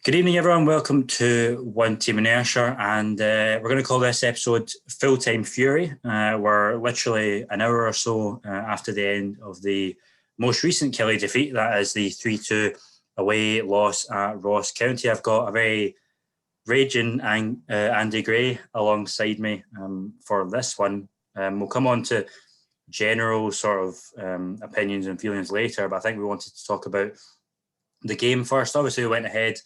Good evening, everyone. Welcome to One Team Inertia, and we're going to call this episode Full-Time Fury. We're literally an hour or so after the end of the most recent Killie defeat. That is the 3-2 away loss at Ross County. I've got a very raging Andy Gray alongside me for this one. We'll come on to general sort of opinions and feelings later, but I think we wanted to talk about the game first. Obviously, we went ahead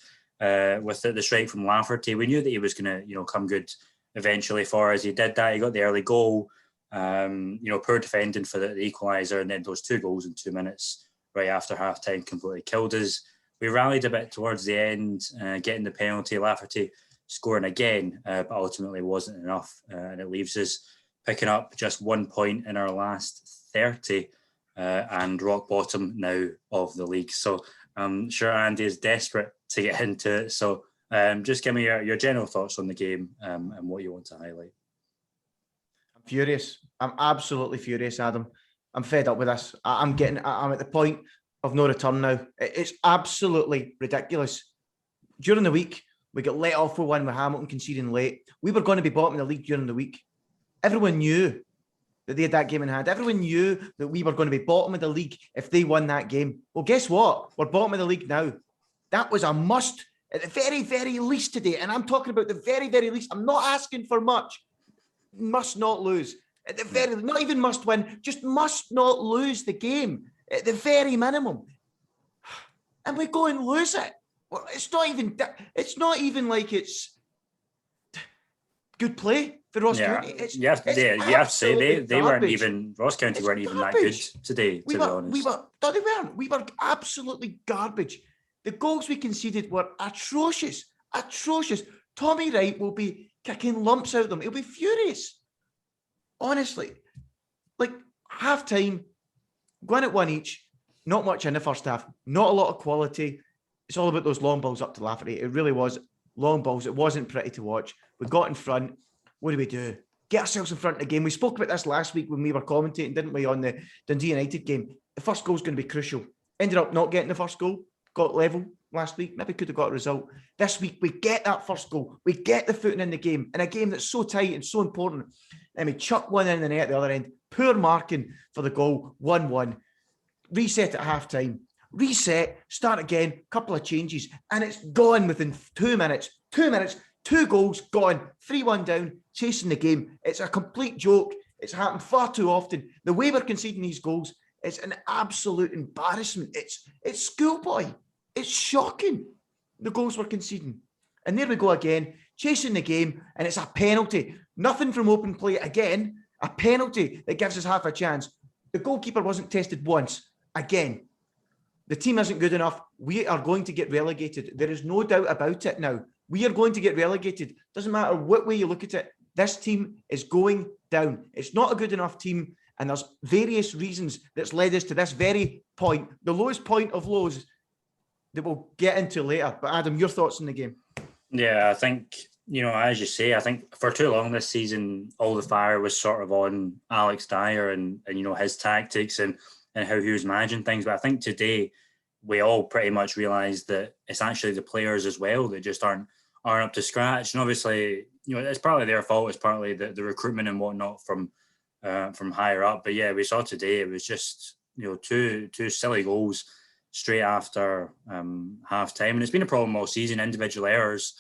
with the strike from Lafferty. We knew that he was going to, come good eventually for us. He did that. He got the early goal. Poor defending for the equaliser, and then those 2 goals in 2 minutes right after half time completely killed us. We rallied a bit towards the end, getting the penalty. Lafferty scoring again, but ultimately wasn't enough, and it leaves us picking up just 1 point in our last 30 and rock bottom now of the league. So I'm sure Andy is desperate to get into it. So just give me your general thoughts on the game and what you want to highlight. I'm furious. I'm absolutely furious, Adam. I'm fed up with this. I'm at the point of no return now. It's absolutely ridiculous. During the week, we got let off for one with Hamilton conceding late. We were going to be bottom of the league during the week. Everyone knew that they had that game in hand. Everyone knew that we were going to be bottom of the league if they won that game. Well, guess what? We're bottom of the league now. That was a must at the very, very least today. And I'm talking about the very, very least. I'm not asking for much. Must not lose. At the very, not even must win, just must not lose the game at the very minimum. And we go and lose it. Well, it's not even like it's good play for Ross County. You have to say they weren't even, Ross County weren't even that good today, to be honest. We were absolutely garbage. The goals we conceded were atrocious. Tommy Wright will be kicking lumps out of them. He'll be furious. Honestly. Like, half-time, going at 1 each, not much in the first half, not a lot of quality. It's all about those long balls up to Lafferty. It really was long balls. It wasn't pretty to watch. We got in front. What do? Get ourselves in front of the game. We spoke about this last week when we were commentating, didn't we, on the Dundee United game. The first goal is going to be crucial. Ended up not getting the first goal. Got level last week. Maybe could have got a result. This week, we get that first goal. We get the footing in the game. In a game that's so tight and so important. And we chuck one in the net at the other end. Poor marking for the goal. 1-1. Reset at half-time. Reset. Start again. Couple of changes. And it's gone within 2 minutes. 2 minutes. 2 goals. Gone. 3-1 down. Chasing the game. It's a complete joke. It's happened far too often. The way we're conceding these goals, it's an absolute embarrassment. It's schoolboy. It's shocking, the goals we're conceding. And there we go again, chasing the game, and it's a penalty. Nothing from open play again. A penalty that gives us half a chance. The goalkeeper wasn't tested once. Again, the team isn't good enough. We are going to get relegated. There is no doubt about it now. We are going to get relegated. Doesn't matter what way you look at it. This team is going down. It's not a good enough team. And there's various reasons that's led us to this very point, the lowest point of lows that we'll get into later. But Adam, your thoughts on the game? Yeah, I think, as you say, I think for too long this season, all the fire was sort of on Alex Dyer and his tactics and how he was managing things. But I think today we all pretty much realised that it's actually the players as well that just aren't up to scratch. And obviously, it's partly their fault. It's partly the recruitment and whatnot from higher up. But yeah, we saw today it was just two silly goals straight after half time, and it's been a problem all season. Individual errors,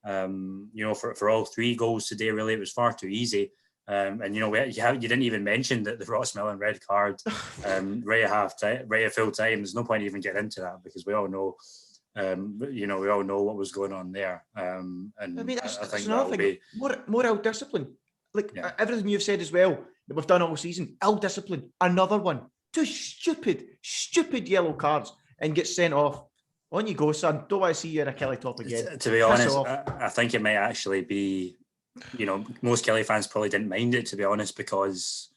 for all 3 goals today. Really, it was far too easy. And you didn't even mention that the Ross Millen red card right at full time. There's no point even getting into that because we all know. We all know what was going on there. And I mean, I think another thing. Moral discipline. Everything you've said as well that we've done all season, ill-discipline, another one. 2 stupid yellow cards and get sent off. On you go, son. Don't want to see you in a Killie top again. To be honest, I think it might actually be, most Killie fans probably didn't mind it, to be honest, because,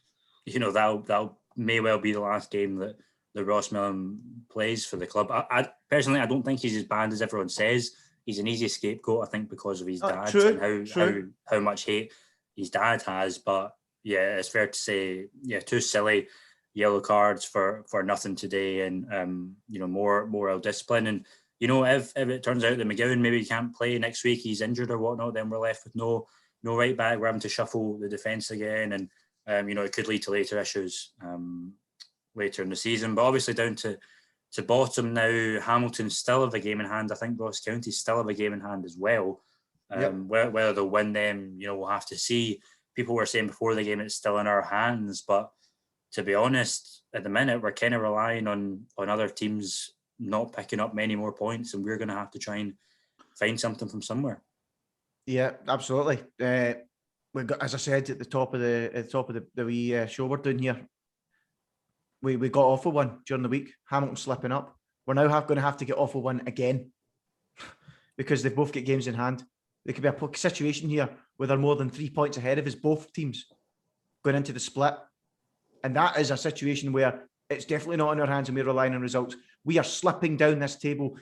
that may well be the last game that Ross Millen plays for the club. I personally, I don't think he's as bad as everyone says. He's an easy scapegoat, I think, because of his dad and how much hate his dad has. But yeah, it's fair to say, 2 silly yellow cards for nothing today, and more ill discipline. And if it turns out that McGowan maybe can't play next week, he's injured or whatnot, then we're left with no right back. We're having to shuffle the defence again, and it could lead to later issues later in the season. But obviously down to bottom now, Hamilton still have a game in hand. I think Ross County still have a game in hand as well. Whether they'll win them, we'll have to see. People were saying before the game it's still in our hands, but to be honest, at the minute we're kind of relying on other teams not picking up many more points, and we're going to have to try and find something from somewhere. Yeah, absolutely. We got, as I said at the top of the wee show we're doing here, we got off with one during the week. Hamilton slipping up. We're now going to have to get off with one again because they both get games in hand. There could be a situation here where they're more than 3 points ahead of us, both teams, going into the split. And that is a situation where it's definitely not in our hands and we're relying on results. We are slipping down this table.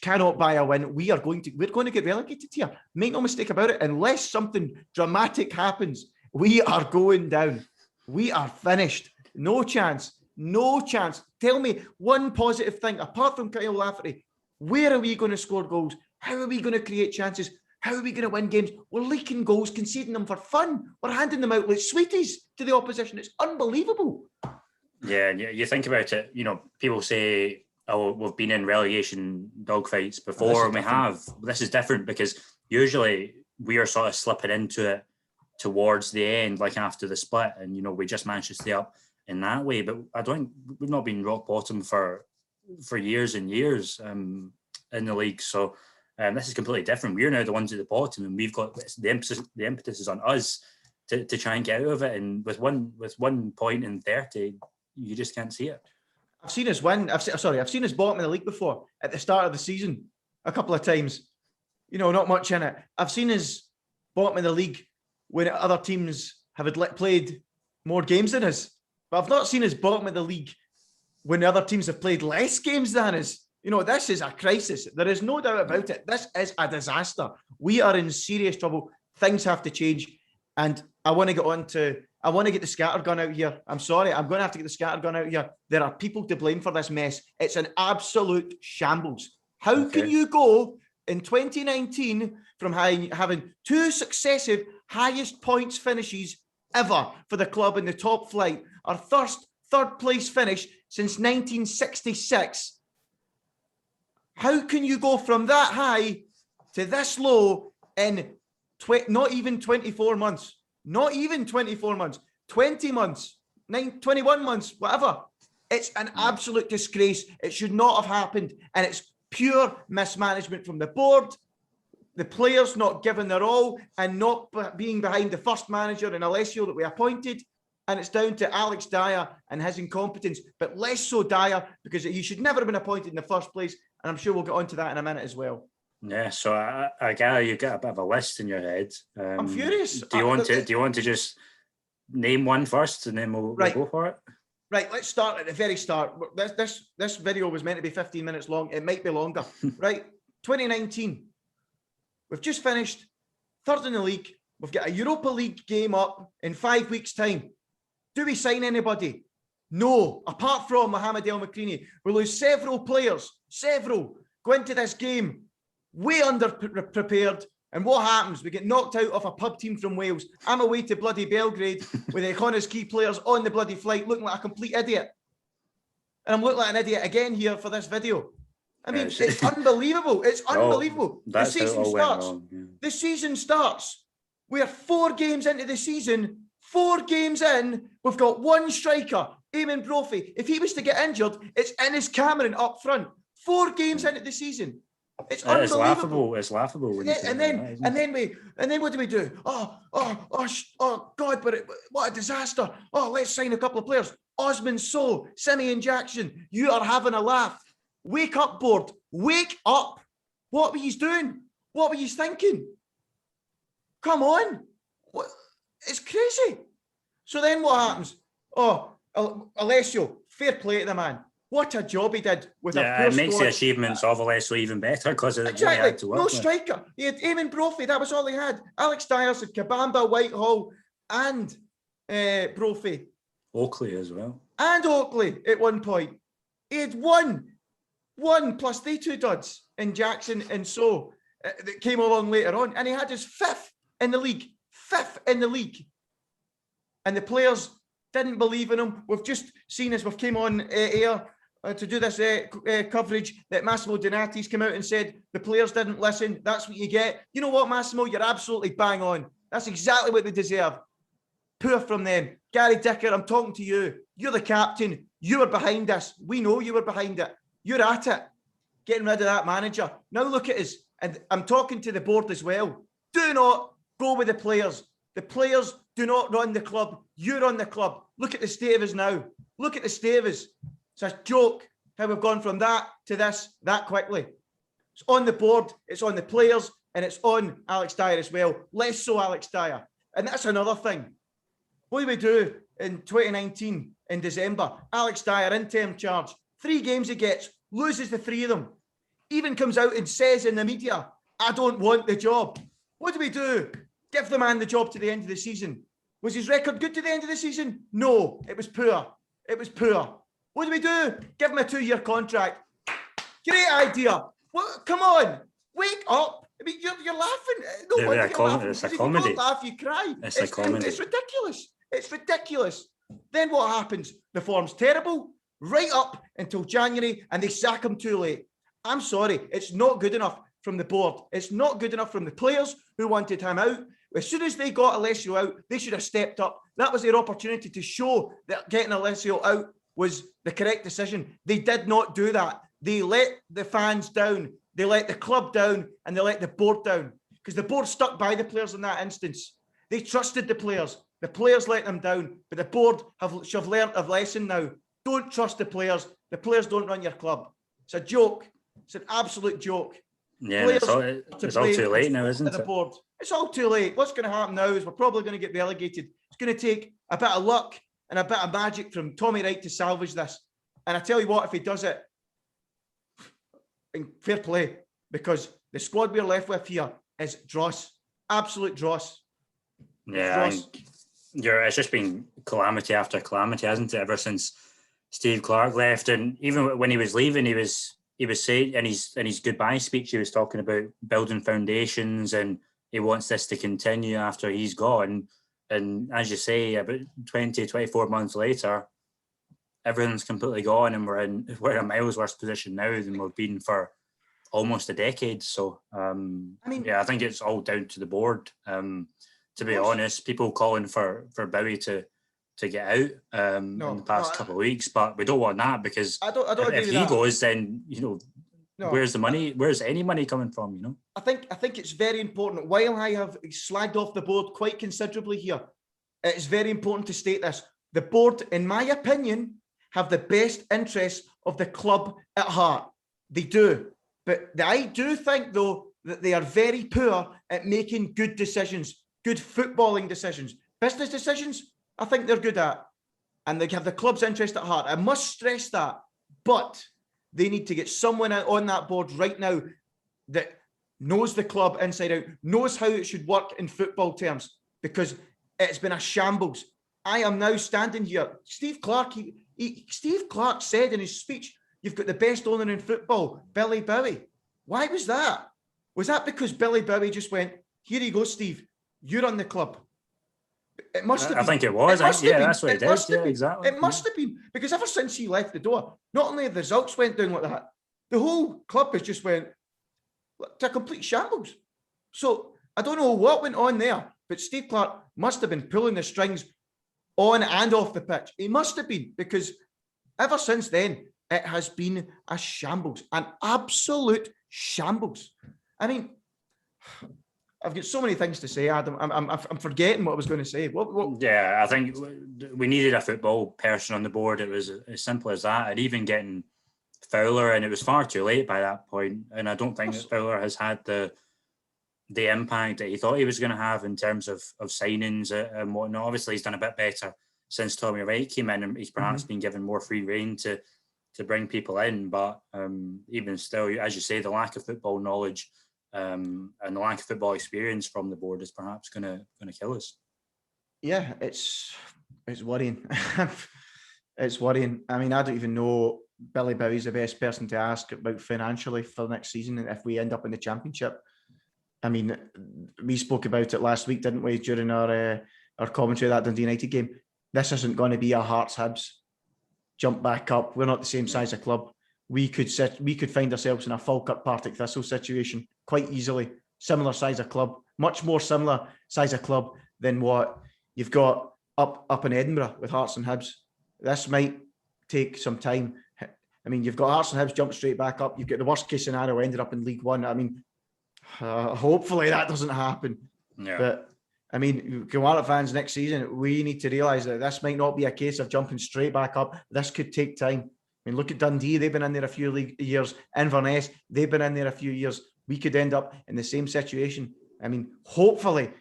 Cannot buy a win. We're going to get relegated here. Make no mistake about it. Unless something dramatic happens, we are going down. We are finished. No chance. No chance. Tell me one positive thing, apart from Kyle Lafferty. Where are we going to score goals? How are we going to create chances? How are we going to win games? We're leaking goals, conceding them for fun. We're handing them out like sweeties to the opposition. It's unbelievable. Yeah, you think about it, people say, oh, we've been in relegation dogfights before, and we have. This is different because usually we are sort of slipping into it towards the end, like after the split, and, we just managed to stay up in that way. But we've not been rock bottom for years and years in the league. So this is completely different. We're now the ones at the bottom, and we've got the impetus is on us to try and get out of it. And with 1 point in 30, you just can't see it. I've seen us win. I've seen us bottom of the league before at the start of the season a couple of times. Not much in it. I've seen us bottom of the league when other teams have played more games than us. But I've not seen us bottom of the league when other teams have played less games than us. This is a crisis. There is no doubt about it. This is a disaster. We are in serious trouble. Things have to change. And I want to get the scattergun out here. I'm sorry. I'm going to have to get the scattergun out here. There are people to blame for this mess. It's an absolute shambles. How can you go in 2019 from having 2 successive highest points finishes ever for the club in the top flight, our third place finish since 1966? How can you go from that high to this low in not even 24 months? Not even 24 months. 20 months. 21 months, whatever. It's an absolute disgrace. It should not have happened. And it's pure mismanagement from the board, the players not giving their all and not being behind the first manager in Alessio that we appointed. And it's down to Alex Dyer and his incompetence, but less so Dyer because he should never have been appointed in the first place. And I'm sure we'll get onto that in a minute as well. Yeah, so I gather you get a bit of a list in your head. I'm furious. Do you want to just name one first, and then we'll go for it? Right, let's start at the very start. This video was meant to be 15 minutes long. It might be longer. Right, 2019. We've just finished third in the league. We've got a Europa League game up in 5 weeks' time. Do we sign anybody? No, apart from Mohamed El Makrini. We lose several players, go into this game way under-prepared. And what happens? We get knocked out of a pub team from Wales. I'm away to bloody Belgrade with the Icona's key players on the bloody flight looking like a complete idiot. And I'm looking like an idiot again here for this video. I mean, it's unbelievable. It's unbelievable. The season starts. The season starts. We're 4 games into the season. 4 games in, we've got 1 striker, Eamon Brophy. If he was to get injured, it's Ennis Cameron up front. 4 games into the season. It's unbelievable. It's laughable. And then what do we do? Oh God! But what a disaster! Oh, let's sign a couple of players. Osman Sow, Simeon Jackson. You are having a laugh. Wake up, board. Wake up. What were you doing? What were you thinking? Come on. What? It's crazy. So then what happens? Oh, Alessio, fair play to the man. What a job he did with a poor it makes squad. The achievements of Alessio even better because of exactly. He had to work no striker. He had Eamon Brophy. That was all he had. Alex Dyers had Kabamba, Whitehall, and Brophy. Oakley as well. And Oakley at one point. He had 1. One plus they two duds in Jackson and So that came along later on, and he had his fifth in the league. And the players didn't believe in him. We've just seen as we've came on air to do this coverage that Massimo Donati's come out and said the players didn't listen. That's what you get. You know what, Massimo? You're absolutely bang on. That's exactly what they deserve. Poor from them. Gary Dicker, I'm talking to you. You're the captain. You were behind this. We know you were behind it. You're at it. Getting rid of that manager. Now look at us. And I'm talking to the board as well. Do not go with the players. The players do not run the club. You run the club. Look at the state of us now. Look at the state of us. It's a joke how we've gone from that to this that quickly. It's on the board, it's on the players, and it's on Alex Dyer as well. Less so Alex Dyer. And that's another thing. What do we do in 2019 in December? Alex Dyer, interim charge. 3 games he gets, loses the 3 of them. Even comes out and says in the media, I don't want the job. What do we do? Give the man the job to the end of the season. Was his record good to the end of the season? No, it was poor. It was poor. What do we do? Give him a 2-year contract. Great idea. What? Come on, wake up. I mean, you're laughing. No wonder you're laughing. It's a If you comedy. don't laugh, you cry. It's a comedy. It's ridiculous. It's ridiculous. Then what happens? The form's terrible right up until January, and they sack him too late. I'm sorry. It's not good enough from the board. It's not good enough from the players who wanted him out. As soon as they got Alessio out, they should have stepped up. That was their opportunity to show that getting Alessio out was the correct decision. They did not do that. They let the fans down. They let the club down, and they let the board down, because the board stuck by the players in that instance. They trusted the players. The players let them down, but the board should have learned a lesson now. Don't trust the players. The players don't run your club. It's a joke. It's an absolute joke. Yeah, it's all too late now, isn't it? Board. It's all too late. What's going to happen now is we're probably going to get relegated. It's going to take a bit of luck and a bit of magic from Tommy Wright to salvage this. And I tell you what, if he does it, fair play, because the squad we're left with here is dross, absolute dross. Yeah, it's just been calamity after calamity, hasn't it? Ever since Steve Clarke left, and even when he was leaving, he was saying in his goodbye speech, he was talking about building foundations, and he wants this to continue after he's gone. And as you say, about 20, 24 months later, everything's completely gone, and we're in a miles worse position now than we've been for almost a decade. So, I think it's all down to the board. To be honest, people calling for Bowie to get out in the past couple of weeks, but we don't want that, because if he goes, then where's the money? Where's any money coming from? I think it's very important. While I have slagged off the board quite considerably here, it's very important to state this: the board, in my opinion, have the best interests of the club at heart. They do, but I do think though that they are very poor at making good decisions, good footballing decisions, business decisions. I think they're good at, and they have the club's interest at heart. I must stress that, but they need to get someone on that board right now that knows the club inside out, knows how it should work in football terms, because it's been a shambles. I am now standing here. Steve Clarke, Steve Clarke said in his speech, you've got the best owner in football, Billy Bowie. Why was that? Was that because Billy Bowie just went, here you go, Steve, you run the club? It must have been. I think it was. That's what he did. Yeah, exactly. It must have been, because ever since he left the door, not only the results went down like that, the whole club has just went to a complete shambles. So I don't know what went on there, but Steve Clarke must have been pulling the strings on and off the pitch. He must have been, because ever since then, it has been a shambles, an absolute shambles. I mean, I've got so many things to say, Adam. I'm forgetting what I was going to say. What? Yeah, I think we needed a football person on the board. It was as simple as that. And even getting Fowler, and it was far too late by that point. And I don't think that Fowler has had the impact that he thought he was going to have in terms of signings and whatnot. Obviously, he's done a bit better since Tommy Wright came in, and he's perhaps been given more free rein to bring people in. But even still, as you say, the lack of football knowledge and the lack of football experience from the board is perhaps going to kill us. Yeah, it's worrying. It's worrying. I mean, I don't even know Billy Bowie's the best person to ask about financially for next season if we end up in the Championship. I mean, we spoke about it last week, didn't we, during our commentary of that Dundee United game. This isn't going to be a Hearts Hibs jump back up. We're not the same size of club. We could find ourselves in a Falkirk Partick Thistle situation quite easily. Similar size of club, much more similar size of club than what you've got up in Edinburgh with Hearts and Hibs. This might take some time. I mean, you've got Hearts and Hibs jump straight back up. You've got the worst case scenario ended up in League One. I mean, hopefully that doesn't happen. Yeah. But I mean, Kilmarnock fans next season, we need to realise that this might not be a case of jumping straight back up. This could take time. I mean, look at Dundee. They've been in there a few years. Inverness, they've been in there a few years. We could end up in the same situation. I mean, hopefully,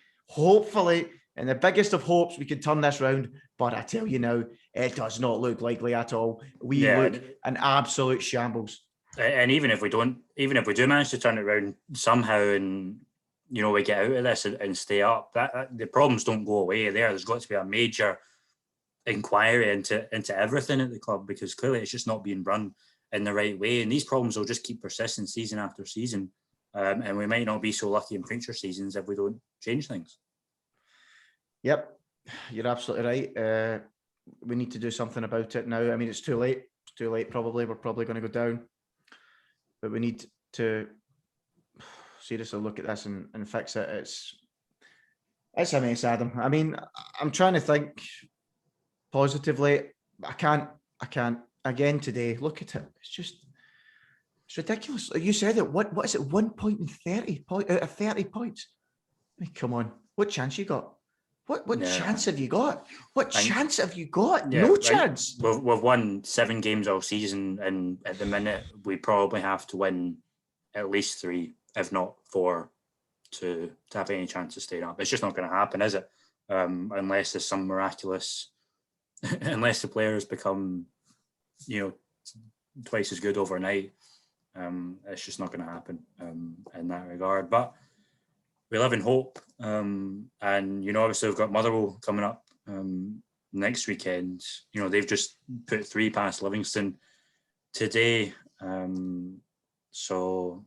in the biggest of hopes, we could turn this round. But I tell you now, it does not look likely at all. We look an absolute shambles. And even if we do manage to turn it around somehow, and we get out of this and stay up, that the problems don't go away. There's got to be a major inquiry into everything at the club, because clearly it's just not being run in the right way, and these problems will just keep persisting season after season. And we might not be so lucky in future seasons if we don't change things. Yep, you're absolutely right. We need to do something about it now. I mean, it's too late. It's too late, probably. We're probably going to go down. But we need to seriously look at this and fix it. It's a mess, Adam. I mean, I'm trying to think positively. I can't. Again today, look at it. It's ridiculous. You said it. What is it? 1 point in 30 out of 30 points. I mean, come on. What chance you got? What chance have you got? What chance have you got? No chance. We've won 7 games all season, and at the minute we probably have to win at least 3, if not 4, to have any chance of staying up. It's just not going to happen, is it? Unless there's some miraculous, unless the players become, twice as good overnight. It's just not going to happen in that regard. But we live in hope, and obviously we've got Motherwell coming up next weekend. They've just put 3 past Livingston today. So,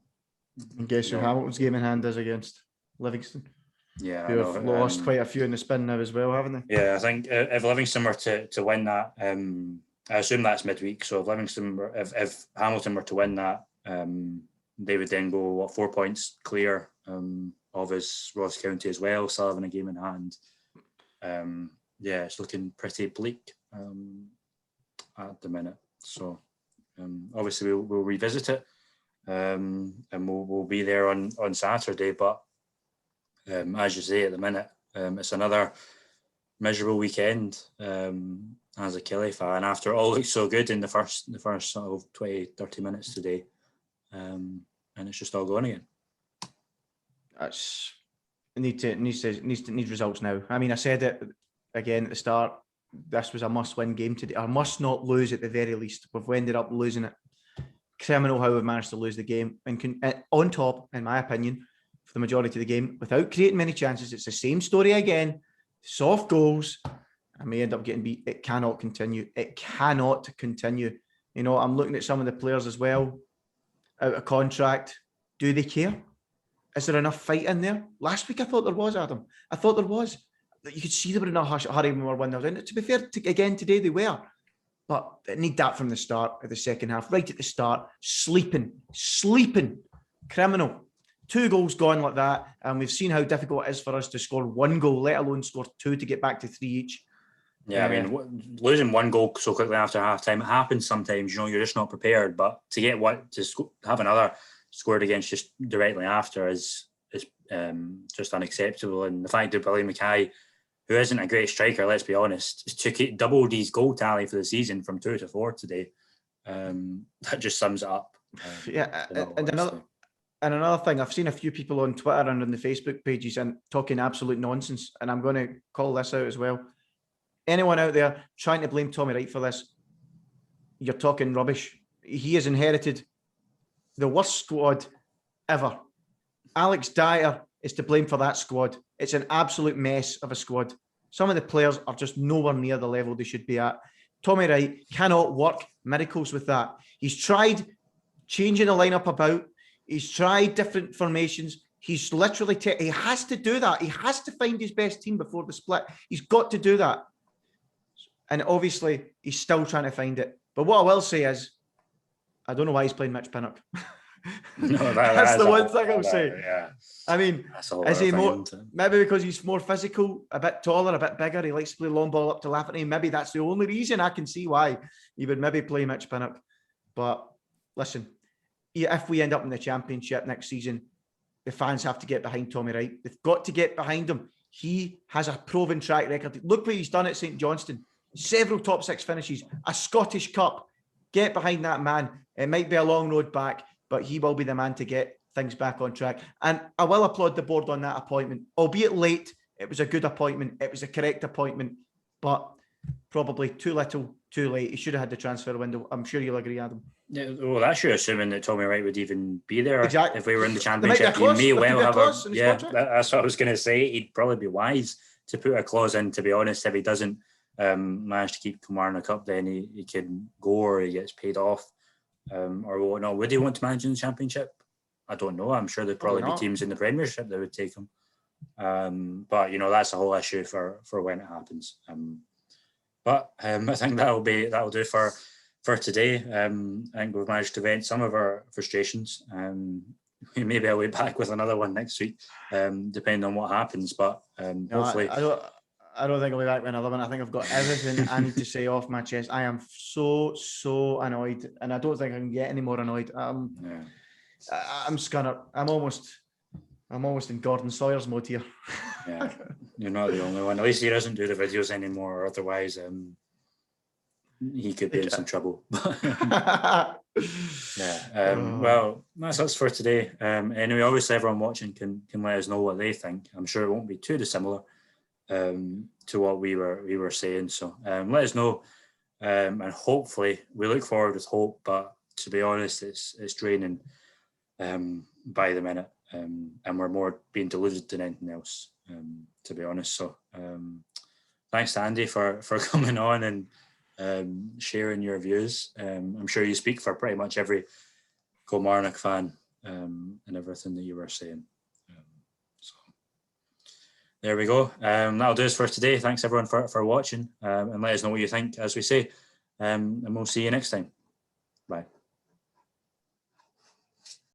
and guess who Hamilton's game in hand is against? Livingston. Yeah, who have lost quite a few in the spin now as well, haven't they? Yeah, I think if Livingston were to win that, I assume that's midweek. So if Hamilton were to win that, they would then go 4 points clear of his Ross County as well, still having a game in hand. It's looking pretty bleak at the minute. So obviously we'll revisit it, and we'll be there on Saturday. But as you say, at the minute, it's another miserable weekend as a Killie fan. After all looked so good in the first sort of 20-30 minutes today, and it's just all gone again. Needs results now. I mean, I said it again at the start. This was a must-win game today. I must not lose at the very least. We've ended up losing it. Criminal how we've managed to lose the game, and on top, in my opinion, for the majority of the game, without creating many chances. It's the same story again. Soft goals. I may end up getting beat. It cannot continue. It cannot continue. I'm looking at some of the players as well, out of contract. Do they care? Is there enough fight in there? Last week I thought there was, Adam. I thought there was. You could see they were in a hurry when we were 1-0 down. To be fair, again today they were. But they need that from the start of the second half. Right at the start. Sleeping. Criminal. 2 goals gone like that. And we've seen how difficult it is for us to score 1 goal, let alone score 2 to get back to 3 each. Yeah, I mean, losing 1 goal so quickly after half-time, it happens sometimes. You're just not prepared. But to get have another scored against just directly after is just unacceptable. And the fact that Billy Mackay, who isn't a great striker, let's be honest, doubled his goal tally for the season from 2 to 4 today. That just sums it up. And another thing, I've seen a few people on Twitter and on the Facebook pages and talking absolute nonsense, and I'm going to call this out as well. Anyone out there trying to blame Tommy Wright for this, you're talking rubbish. He has inherited the worst squad ever. Alex Dyer is to blame for that squad. It's an absolute mess of a squad. Some of the players are just nowhere near the level they should be at. Tommy Wright cannot work miracles with that. He's tried changing the lineup about. He's tried different formations. He's literally, he has to do that. He has to find his best team before the split. He's got to do that. And obviously, he's still trying to find it. But what I will say is, I don't know why he's playing Mitch Pinnock. No, that's the one thing I'll say. Yeah. I mean, is he more, maybe because he's more physical, a bit taller, a bit bigger, he likes to play long ball up to Lafferty. Maybe that's the only reason I can see why he would maybe play Mitch Pinnock. But listen, if we end up in the championship next season, the fans have to get behind Tommy Wright. They've got to get behind him. He has a proven track record. Look what he's done at St Johnstone. Several top 6 finishes, a Scottish Cup. Get behind that man. It might be a long road back, but he will be the man to get things back on track. And I will applaud the board on that appointment. Albeit late, it was a good appointment. It was a correct appointment, but probably too little, too late. He should have had the transfer window. I'm sure you'll agree, Adam. Yeah, well, that's you assuming that Tommy Wright would even be there. Exactly. If we were in the championship. He may well have that's what I was going to say. He'd probably be wise to put a clause in, to be honest. If he doesn't manage to keep Kilmarnock up, then he can go or he gets paid off or whatnot. Would he want to manage in the championship? I don't know. I'm sure there'd probably be teams in the Premiership that would take him. But that's a whole issue for when it happens. But I think that'll do for today. I think we've managed to vent some of our frustrations. Maybe I'll be back with another one next week, depending on what happens. But hopefully, I don't think I'll be back with another one. I think I've got everything I need to say off my chest. I am so annoyed, and I don't think I can get any more annoyed. I'm Scunner. I'm almost in Gordon Sawyer's mode here. Yeah, you're not the only one. At least he doesn't do the videos anymore. Otherwise, he could be in some trouble. Well, that's us for today. Anyway, obviously everyone watching can let us know what they think. I'm sure it won't be too dissimilar to what we were saying. So let us know, and hopefully we look forward with hope. But to be honest, it's draining by the minute, and we're more being deluded than anything else. To be honest, so thanks to Andy for coming on and sharing your views. I'm sure you speak for pretty much every Kilmarnock fan and everything that you were saying. So there we go. That'll do us for today. Thanks everyone for watching, and let us know what you think, as we say, and we'll see you next time.